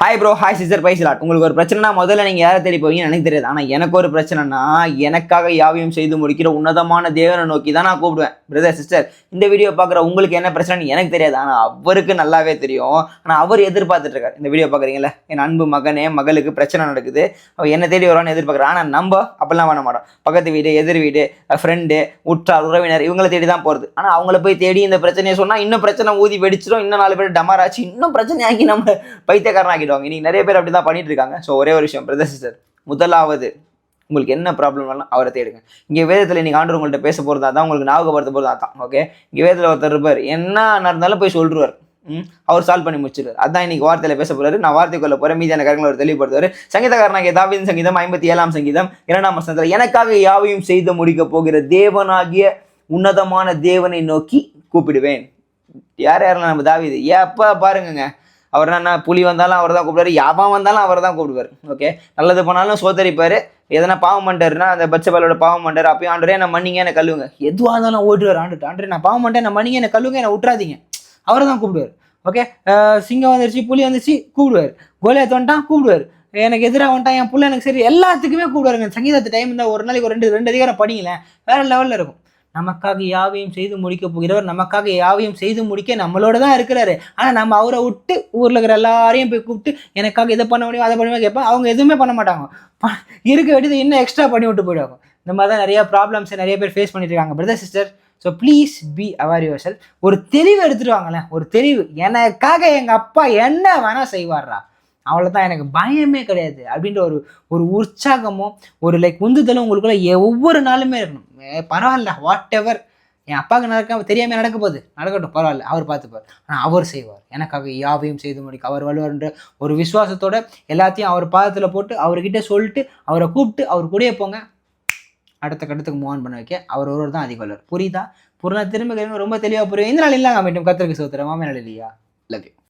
Hi bro, hi sister, பைசலாட். உங்களுக்கு ஒரு பிரச்சனைனா முதல்ல நீங்கள் யாரை தேடி போவீங்கன்னு எனக்கு தெரியாது. ஆனால் எனக்கு ஒரு பிரச்சனைனா எனக்காக யாவையும் செய்து முடிக்கிற உன்னதமான தேவனை நோக்கி தான் நான் கூப்பிடுவேன். பிரதர் சிஸ்டர், இந்த வீடியோ பார்க்குற உங்களுக்கு என்ன பிரச்சனைன்னு எனக்கு தெரியாது. ஆனால் அவருக்கு நல்லாவே தெரியும். ஆனால் அவர் எதிர்பார்த்துட்டு இருக்காரு. இந்த வீடியோ பார்க்குறீங்களா, என் அன்பு மகனே மகளுக்கு பிரச்சனை நடக்குது, அவள் என்ன தேடி வருவான்னு எதிர்பார்க்குறான். ஆனால் நம்ம அப்படிலாம் பண்ண மாட்டோம். பக்கத்து வீடு, எதிர் வீடு, ஃப்ரெண்டு, உற்றார், உறவினர் இவங்களை தேடி தான் போகிறது. ஆனால் அவங்கள போய் தேடி இந்த பிரச்சனையை சொன்னால் இன்னும் பிரச்சனை ஊதி வெடிச்சிடும், இன்னும் 4 பேர் டமாராச்சு, இன்னும் பிரச்சனை ஆகி நம்ம பைத்தியக்காரனாக்கி இன்னைக்கு நிறைய பேர் அப்படிதான் பண்ணிட்டு இருக்காங்க. ஸோ ஒரே ஒரு விஷயம் பிரதர் சிஸ்டர், முதலாவது உங்களுக்கு என்ன ப்ராப்ளம் வரலாம் அவரை தேடுங்க. இங்கே வேதத்தில் இன்னைக்கு ஆண்டு உங்கள்கிட்ட பேச போகிறதா தான், உங்களுக்கு ஞாபகப்படுத்த போகிறதா தான். ஓகே, இங்கே வேதத்தில் ஒருத்தர் இருப்பார், என்ன நடந்தாலும் போய் சொல்றாரு, அவர் சால்வ் பண்ணி முடிச்சிருவார். அதான் இன்னைக்கு வார்த்தையில பேச போறாரு. நான் வார்த்தைக்குள்ள போற மீதியான காரணங்களை அவர் தெளிவுபடுத்துவார். சங்கீதக்காரனாகிய தாவீதின் சங்கீதம் 57ஆம் சங்கீதம் 2ஆம் வசனத்துல, எனக்காக யாவையும் செய்து முடிக்க போகிற தேவனாகிய உன்னதமான தேவனை நோக்கி கூப்பிடுவேன். யாரெல்லாம் நம்ம தாவீது எப்ப பாருங்க, அவர் என்ன புலி வந்தாலும் அவர் தான் கூப்பிடுவார், யாபம் வந்தாலும் அவர் தான் கூப்பிடுவார். ஓகே, நல்லது பண்ணாலும் சோதரிப்பார், எதனா பாவம் பண்ணிட்டாருன்னா அந்த பச்சைபாலோட பாவம் பண்ணிட்டார், அப்பயும் ஆண்டரே நான் மன்னிங்க என்ன கல்லுங்க, எதுவாக இருந்தாலும் ஓட்டுவார். ஆண்டரே நான் பாவம் பண்ணிட்டேன், நான் மன்னிங்க என்ன கல்லுங்க, என்ன விட்டுறாதீங்க, அவரை தான் கூப்பிடுவார். ஓகே, சிங்கம் வந்துருச்சு, புலி வந்துருச்சு, கூப்பிடுவார். கோலியாத் வந்துட்டான், கூப்பிடுவார். எனக்கு எதிராக வந்துட்டான், என் புள்ள எனக்கு சரி, எல்லாத்துக்குமே கூப்பிடுவாருங்க. சங்கீதத்து டைம் இருந்தால் ஒரு நாளைக்கு ஒரு ரெண்டு அதிகாரம் படிங்களேன், வேற லெவலில் இருக்கும். நமக்காக யாவையும் செய்து முடிக்க போகிறவர், நமக்காக யாவையும் செய்து முடிக்க நம்மளோட தான் இருக்கிறாரு. ஆனால் நம்ம அவரை விட்டு ஊரில் இருக்கிற எல்லாரையும் போய் கூப்பிட்டு எனக்காக இதை பண்ண முடியும் அதை பண்ண கேட்பேன். அவங்க எதுவுமே பண்ண மாட்டாங்க, இருக்க வேண்டியது இன்னும் எக்ஸ்ட்ரா பண்ணி விட்டு போயிடுவாங்க. இந்த மாதிரி தான் நிறைய ப்ராப்ளம்ஸ் நிறைய பேர் ஃபேஸ் பண்ணிட்டு இருக்காங்க brother sister. So please be aware your self. ஒரு தெளிவு எடுத்துட்டு வாங்களேன், ஒரு தெளிவு. எனக்காக எங்கள் அப்பா என்ன வேணால் செய்வார்ரா, அவ்வளோதான், எனக்கு பயமே கிடையாது அப்படின்ற ஒரு உற்சாகமும் ஒரு உந்துதலும் உங்களுக்குள்ள ஒவ்வொரு நாளுமே இருக்கணும். பரவாயில்ல, வாட் எவர் என் அப்பாவுக்கு நடக்க தெரியாமல் நடக்க போகுது, நடக்கட்டும், பரவாயில்ல, அவர் பார்த்துப்பார். ஆனால் அவர் செய்வார், எனக்காக யாவையும் செய்து முடிக்க அவர் வலுவார்ன்ற ஒரு விசுவாசத்தோட எல்லாத்தையும் அவர் பாதத்தில் போட்டு அவர்கிட்ட சொல்லிட்டு அவரை கூப்பிட்டு அவர் கூடயே போங்க. அடுத்த கட்டத்துக்கு மூவ் ஆன் பண்ண வைக்க அவர் ஒருவர் தான் அதிகம். புரியுதா? திரும்ப ரொம்ப தெளிவாக புரியும். இந்த நாள் இல்லாங்க மீட்டும் கத்திரிக்கு சோத்திரம் மாமே நாள் இல்லையா? Love you.